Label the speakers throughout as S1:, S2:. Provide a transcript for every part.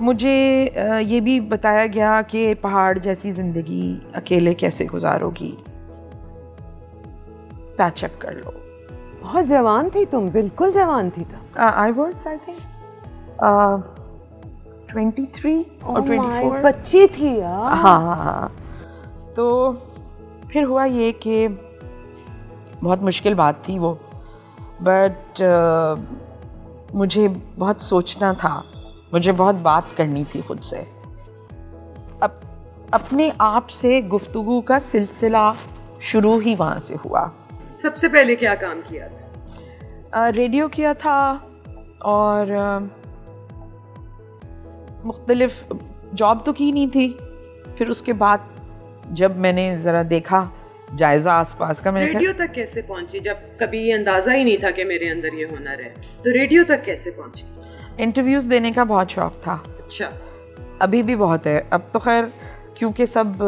S1: मुझे ये भी बताया गया कि पहाड़ जैसी ज़िंदगी अकेले कैसे गुजारोगी, पैचअप कर लो।
S2: बहुत जवान थी तुम, बिल्कुल जवान थी तब।
S1: आई वाज आई थिंक 23 और 24
S2: बच्ची थी यार।
S1: हाँ। तो फिर हुआ ये कि बहुत मुश्किल बात थी वो, बट मुझे बहुत सोचना था, मुझे बहुत बात करनी थी खुद से। अपने आप से गुफ्तगू का सिलसिला शुरू ही वहाँ से हुआ।
S2: सबसे पहले क्या काम किया था?
S1: रेडियो किया था और मुख्तलिफ जॉब तो की नहीं थी। फिर उसके बाद जब मैंने ज़रा देखा जायज़ा आसपास का, मैंने
S2: रेडियो तक कैसे पहुंची जब कभी ये अंदाज़ा ही नहीं था कि मेरे अंदर ये हुनर है? तो रेडियो तक कैसे पहुंची?
S1: इंटरव्यूज़ देने का बहुत शौक़ था।
S2: अच्छा।
S1: अभी भी बहुत है। अब तो खैर क्योंकि सब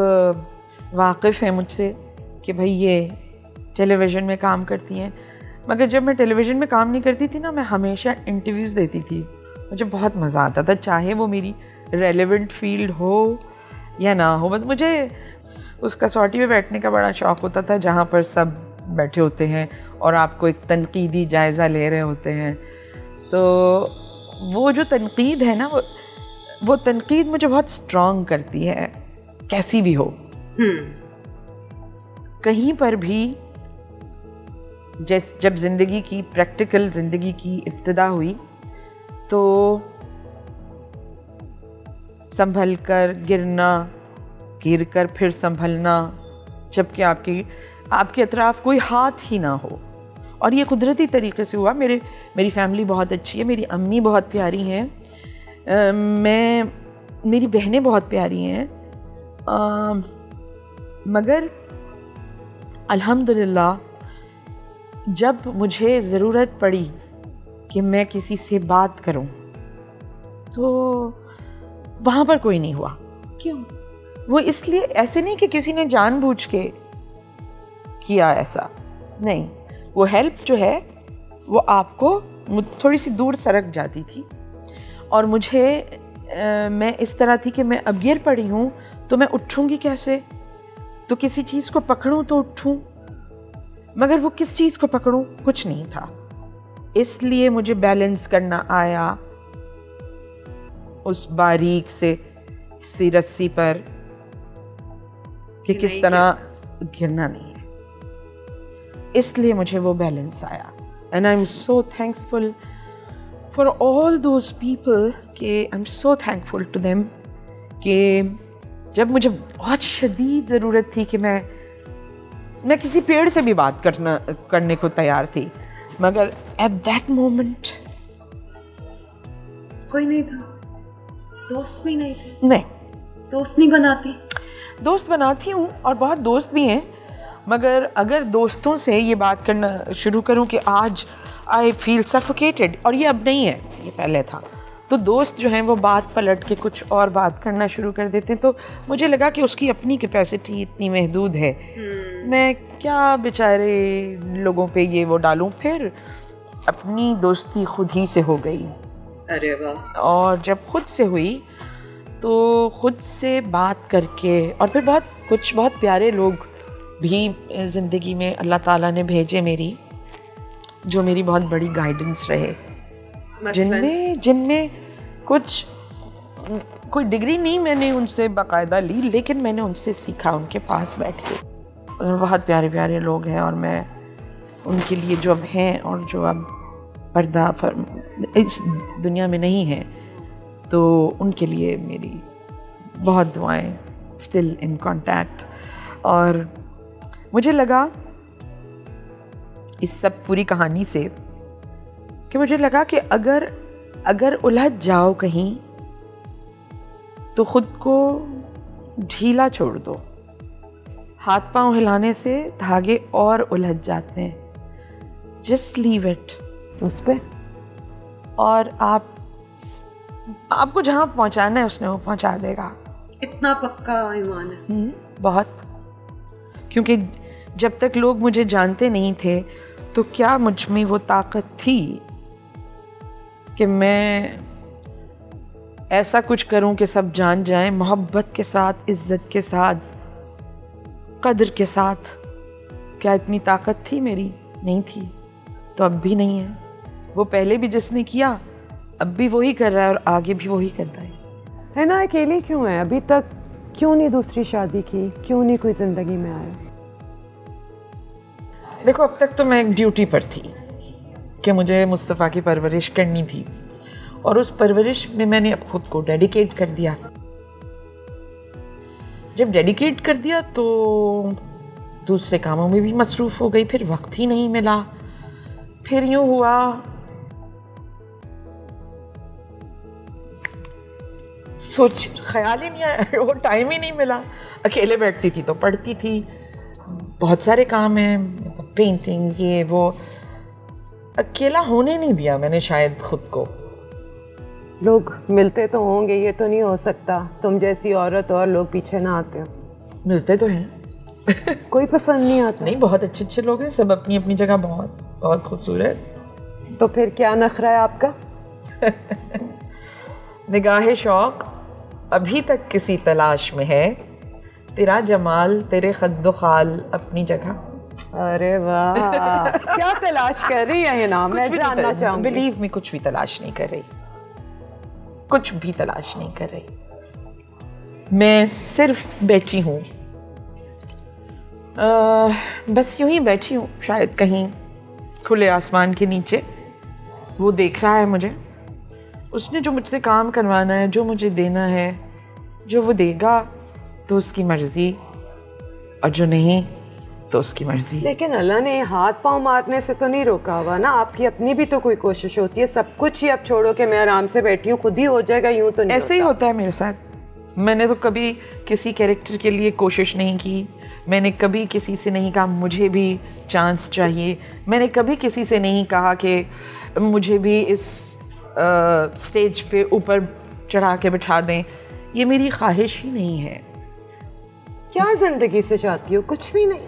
S1: वाकिफ़ हैं मुझसे कि भाई ये टेलीविज़न में काम करती हैं, मगर जब मैं टेलीविज़न में काम नहीं करती थी ना, मैं हमेशा इंटरव्यूज़ देती थी। मुझे बहुत मज़ा आता था, चाहे वो मेरी रेलेवेंट फील्ड हो या ना हो। बस मुझे उस कसौटी पे बैठने का बड़ा शौक़ होता था जहाँ पर सब बैठे होते हैं और आपको एक तनकीदी जायज़ा ले रहे होते हैं। तो वो जो तनकीद है ना, वो तनकीद मुझे बहुत स्ट्रॉन्ग करती है, कैसी भी हो। कहीं पर भी जब ज़िंदगी की प्रैक्टिकल ज़िंदगी की इब्तिदा हुई तो संभल कर गिरना, गिर कर फिर संभलना, जबकि आपके अतराफ कोई हाथ ही ना हो। और ये कुदरती तरीके से हुआ। मेरी फैमिली बहुत अच्छी है, मेरी अम्मी बहुत प्यारी हैं, मेरी बहनें बहुत प्यारी हैं, मगर अल्हम्दुलिल्लाह जब मुझे ज़रूरत पड़ी कि मैं किसी से बात करूं तो वहाँ पर कोई नहीं हुआ।
S2: क्यों?
S1: वो इसलिए, ऐसे नहीं कि किसी ने जानबूझ के किया, ऐसा नहीं। वो हेल्प जो है वो आपको थोड़ी सी दूर सरक जाती थी। और मैं इस तरह थी कि मैं अब गिर पड़ी हूँ तो मैं उठूँगी कैसे? तो किसी चीज़ को पकड़ूँ तो उठूँ, मगर वो किस चीज़ को पकड़ूँ, कुछ नहीं था। इसलिए मुझे बैलेंस करना आया उस बारीक सी रस्सी पर कि किस तरह गिरना नहीं है। इसलिए मुझे वो बैलेंस आया। And I am so thankful for all those people कि I am so thankful to them कि जब मुझे बहुत शदीद ज़रूरत थी कि मैं किसी पेड़ से भी बात करने को तैयार थी, मगर एट दैट मोमेंट
S2: कोई नहीं था, दोस्त भी नहीं थे।
S1: नहीं,
S2: दोस्त नहीं बनाती।
S1: दोस्त बनाती हूँ और बहुत दोस्त भी हैं, मगर अगर दोस्तों से ये बात करना शुरू करूँ कि आज आई फील सफोकेटेड, और ये अब नहीं है, ये पहले था, तो दोस्त जो हैं वो बात पलट के कुछ और बात करना शुरू कर देते हैं। तो मुझे लगा कि उसकी अपनी कैपेसिटी इतनी महदूद है, मैं क्या बेचारे लोगों पे ये वो डालूं। फिर अपनी दोस्ती खुद ही से हो गई।
S2: अरे वाह।
S1: और जब खुद से हुई तो खुद से बात करके, और फिर बहुत प्यारे लोग भी ज़िंदगी में अल्लाह ताला ने भेजे मेरी, जो मेरी बहुत बड़ी गाइडेंस रहे, जिनमें कोई डिग्री नहीं मैंने उनसे बाकायदा ली, लेकिन मैंने उनसे सीखा उनके पास बैठ के। बहुत प्यारे प्यारे लोग हैं और मैं उनके लिए जो अब हैं और जो अब पर्दा इस दुनिया में नहीं है, तो उनके लिए मेरी बहुत दुआएं, स्टिल इन कांटेक्ट। और मुझे लगा इस सब पूरी कहानी से कि मुझे लगा कि अगर उलझ जाओ कहीं तो खुद को ढीला छोड़ दो। हाथ पांव हिलाने से धागे और उलझ जाते हैं। जस्ट लीव इट
S2: उस पे, और
S1: आपको जहाँ पहुँचाना है उसने वो पहुँचा देगा।
S2: इतना पक्का ईमान है।
S1: बहुत, क्योंकि जब तक लोग मुझे जानते नहीं थे तो क्या मुझ में वो ताकत थी कि मैं ऐसा कुछ करूं कि सब जान जाएं, मोहब्बत के साथ, इज्जत के साथ, कद्र के साथ। क्या इतनी ताकत थी मेरी? नहीं थी, तो अब भी नहीं है। वो पहले भी जिसने किया अब भी वही कर रहा है और आगे भी वही करता
S3: है ना। अकेली क्यों है अभी तक? क्यों नहीं दूसरी शादी की? क्यों नहीं कोई जिंदगी में आया?
S1: देखो, अब तक तो मैं एक ड्यूटी पर थी कि मुझे मुस्तफ़ा की परवरिश करनी थी, और उस परवरिश में मैंने अब खुद को डेडिकेट कर दिया। जब डेडिकेट कर दिया तो दूसरे कामों में भी मसरूफ़ हो गई, फिर वक्त ही नहीं मिला। फिर यूँ हुआ सोच ख्याल ही नहीं आया, वो टाइम ही नहीं मिला। अकेले बैठती थी तो पढ़ती थी, बहुत सारे काम हैं, मतलब पेंटिंग, ये वो। अकेला होने नहीं दिया मैंने शायद खुद को।
S3: लोग मिलते तो होंगे, ये तो नहीं हो सकता तुम जैसी औरत और लोग पीछे ना आते हो।
S1: मिलते तो हैं
S3: कोई पसंद नहीं आता?
S1: नहीं, बहुत अच्छे अच्छे लोग हैं, सब अपनी अपनी जगह बहुत बहुत खूबसूरत।
S3: तो फिर क्या नखरा है आपका?
S1: निगाहे शौक अभी तक किसी तलाश में है, तेरा जमाल तेरे खद्दो खाल अपनी जगह।
S3: अरे वाह, क्या तलाश कर रही है ये नाम? मैं जानना चाहूंगी।
S1: बिलीव मी, कुछ भी तलाश नहीं कर रही, कुछ भी तलाश नहीं कर रही। मैं सिर्फ बैठी हूँ, बस यूं ही बैठी हूँ, शायद कहीं खुले आसमान के नीचे। वो देख रहा है मुझे, उसने जो मुझसे काम करवाना है, जो मुझे देना है, जो वो देगा तो उसकी मर्जी, और जो नहीं तो उसकी मर्जी।
S3: लेकिन अल्लाह ने हाथ पांव मारने से तो नहीं रोका हुआ ना? आपकी अपनी भी तो कोई कोशिश होती है। सब कुछ ही अब छोड़ो कि मैं आराम से बैठी हूँ, खुद ही हो जाएगा, यूं तो नहीं
S1: ऐसे ही होता है मेरे साथ। मैंने तो कभी किसी कैरेक्टर के लिए कोशिश नहीं की, मैंने कभी किसी से नहीं कहा मुझे भी चांस चाहिए, मैंने कभी किसी से नहीं कहा कि मुझे भी इस स्टेज पे ऊपर चढ़ा के बिठा दें। ये मेरी ख्वाहिश ही नहीं है।
S3: क्या ज़िंदगी से चाहती हो? कुछ भी नहीं।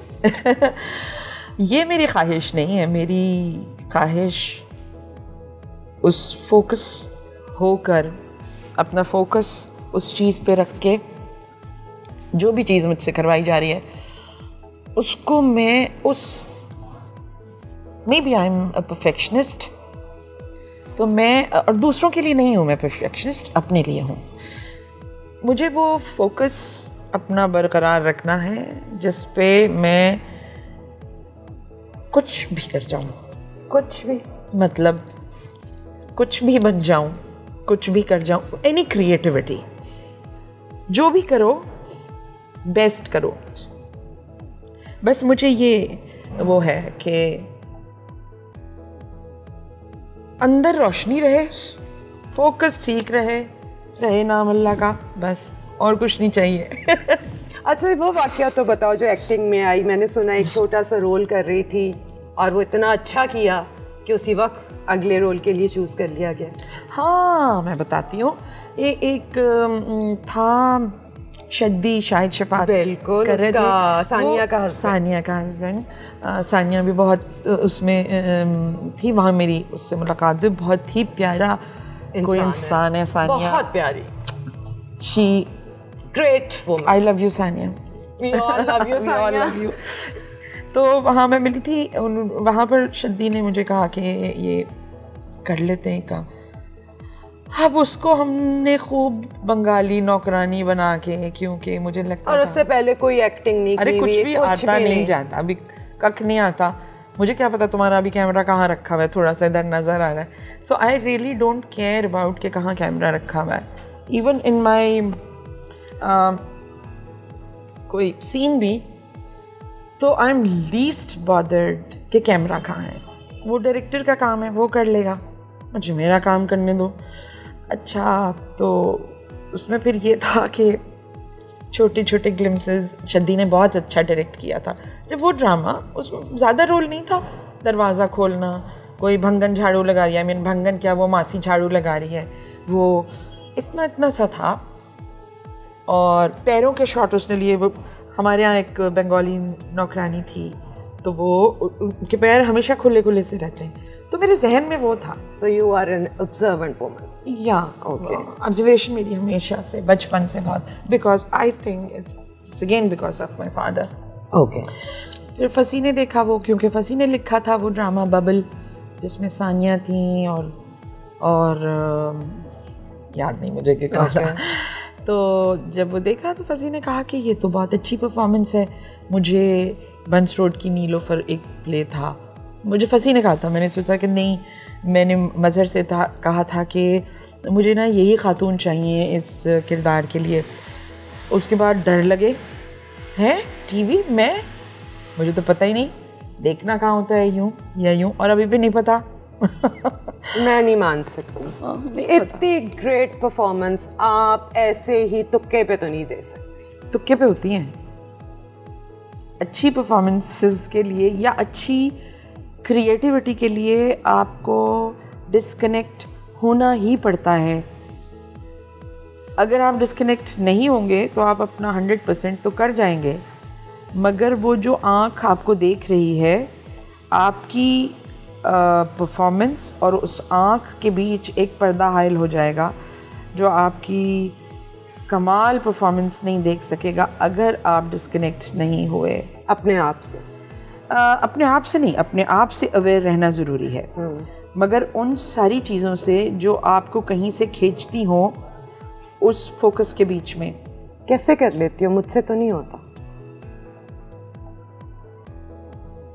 S1: ये मेरी ख्वाहिश नहीं है। मेरी ख्वाहिश उस फोकस होकर, अपना फोकस उस चीज़ पे रख के, जो भी चीज़ मुझसे करवाई जा रही है उसको मैं उस, may be I am a perfectionist, तो मैं, और दूसरों के लिए नहीं हूँ मैं परफेक्शनिस्ट, अपने लिए हूँ। मुझे वो फोकस अपना बरकरार रखना है जिस पे मैं कुछ भी कर जाऊँ,
S3: कुछ भी
S1: मतलब कुछ भी बन जाऊँ, कुछ भी कर जाऊँ, एनी क्रिएटिविटी, जो भी करो बेस्ट करो। बस मुझे ये वो है कि अंदर रोशनी रहे, फोकस ठीक रहे नाम अल्लाह का, बस, और कुछ नहीं चाहिए।
S3: अच्छा, वो वाकया तो बताओ जो एक्टिंग में आई। मैंने सुना एक छोटा सा रोल कर रही थी और वो इतना अच्छा किया कि उसी वक्त अगले रोल के लिए चूज़ कर लिया गया।
S1: हाँ, मैं बताती हूँ। ये एक था शद्दी, शाहिद शफात,
S3: बिल्कुल, सानिया का हस्बैंड।
S1: सानिया भी बहुत उसमें थी, वहाँ मेरी उससे मुलाकात हुई। बहुत ही प्यारा कोई इंसान है सानिया,
S3: बहुत प्यारी।
S1: She
S3: great woman.
S1: I love you Sania.
S3: We all love you,
S1: We all love you। तो वहाँ मैं मिली थी, वहाँ पर शद्दी ने मुझे कहा कि ये कर लेते हैं काम। अब उसको हमने खूब बंगाली नौकरानी बना के, क्योंकि मुझे लगता
S3: और उससे पहले कोई एक्टिंग नहीं की।
S1: अरे कुछ भी आता नहीं जाता, अभी कख नहीं आता। मुझे क्या पता तुम्हारा अभी कैमरा कहाँ रखा हुआ है, थोड़ा सा इधर नज़र आ रहा है। So I really don't care about कि कहाँ कैमरा रखा हुआ है। इवन इन माई कोई सीन भी, तो आई एम लीस्ट बॉदर्ड कि कैमरा कहाँ है। वो डायरेक्टर का काम है, वो कर लेगा, मुझे मेरा काम करने दो। अच्छा, तो उसमें फिर ये था कि छोटे छोटे ग्लिम्सेस शद्दी ने बहुत अच्छा डायरेक्ट किया था। जब वो ड्रामा, उसमें ज़्यादा रोल नहीं था, दरवाज़ा खोलना, कोई भंगन झाड़ू लगा रही है, आई मीन भंगन क्या, वो मासी झाड़ू लगा रही है, वो इतना इतना सा था। और पैरों के शॉट उसने लिए। वो हमारे यहाँ एक बंगाली नौकरानी थी, तो वो उनके पैर हमेशा खुले खुले से रहते हैं, तो मेरे जहन में वो था।
S3: So you are an observant woman.
S1: या
S3: ओके,
S1: ऑब्जर्वेशन मेरी हमेशा से बचपन से बहुत, because I think it's again because of my father.
S3: Okay,
S1: फिर फसी ने देखा वो, क्योंकि फसी ने लिखा था वो ड्रामा बबल जिसमें सानिया थी और याद नहीं मुझे कि कौन सा। तो जब वो देखा तो फसी ने कहा कि ये तो बहुत अच्छी परफॉर्मेंस है। मुझे बंस रोड की नीलोफर एक प्ले था, मुझे फसी ने कहा था, मैंने सोचा कि नहीं, मैंने मज़हर से कहा था कि मुझे ना यही खातून चाहिए इस किरदार के लिए। उसके बाद डर लगे हैं टीवी में, मुझे तो पता ही नहीं देखना कहाँ होता है, यूं या यूं, और अभी भी नहीं पता।
S3: मैं नहीं मान सकती, इतनी ग्रेट परफॉर्मेंस आप ऐसे ही तुक्के पे तो नहीं दे सकते।
S1: तुक्के पे होती हैं अच्छी परफॉर्मेंसेस के लिए या अच्छी क्रिएटिविटी के लिए, आपको डिस्कनेक्ट होना ही पड़ता है। अगर आप डिस्कनेक्ट नहीं होंगे तो आप अपना 100% तो कर जाएंगे, मगर वो जो आँख आपको देख रही है, आपकी परफॉर्मेंस और उस आँख के बीच एक पर्दा हाइल हो जाएगा जो आपकी कमाल परफॉर्मेंस नहीं देख सकेगा अगर आप डिस्कनेक्ट नहीं हुए
S3: अपने आप से।
S1: अपने आप से नहीं, अपने आप से अवेयर रहना ज़रूरी है, मगर उन सारी चीज़ों से जो आपको कहीं से खींचती हों उस फोकस के बीच में।
S3: कैसे कर लेती हो? मुझसे तो नहीं होता।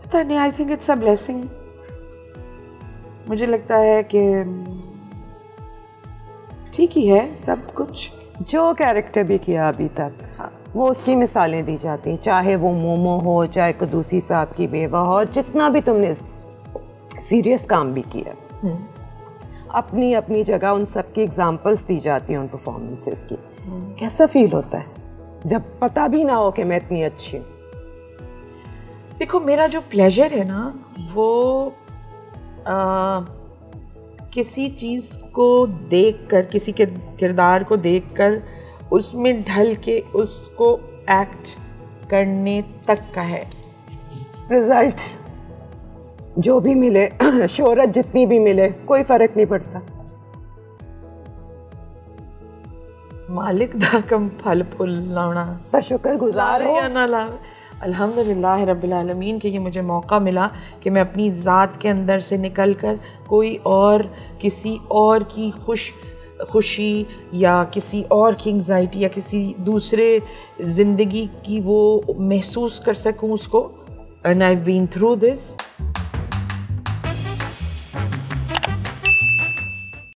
S1: पता नहीं, आई थिंक इट्स अ ब्लेसिंग। मुझे लगता है कि ठीक ही है सब कुछ।
S3: जो कैरेक्टर भी किया अभी तक, वो उसकी मिसालें दी जाती हैं, चाहे वो मोमो हो, चाहे कदूसी साहब की बेवा हो, जितना भी तुमने सीरियस काम भी किया, अपनी अपनी जगह उन सब की एग्जांपल्स दी जाती हैं उन परफॉर्मेंसेस की। कैसा फील होता है जब पता भी ना हो कि मैं इतनी अच्छी हूँ?
S1: देखो, मेरा जो प्लेजर है ना, वो किसी चीज़ को देखकर, किसी के किरदार को देखकर उसमें ढल के उसको एक्ट करने तक का है।
S3: रिजल्ट जो भी मिले, शोहरत जितनी भी मिले, कोई फर्क नहीं पड़ता।
S1: मालिक दा कम फल फूल लाना,
S3: बस शुक्रगुजार हो
S1: या ना ला। अल्हम्दुलिल्लाह रब्बिल आलमीन कि ये मुझे मौका मिला कि मैं अपनी ज़ात के अंदर से निकल कर कोई और, किसी और की खुशी या किसी और की एंग्जाइटी या किसी दूसरे ज़िंदगी की वो महसूस कर सकूं उसको। And I have been through this.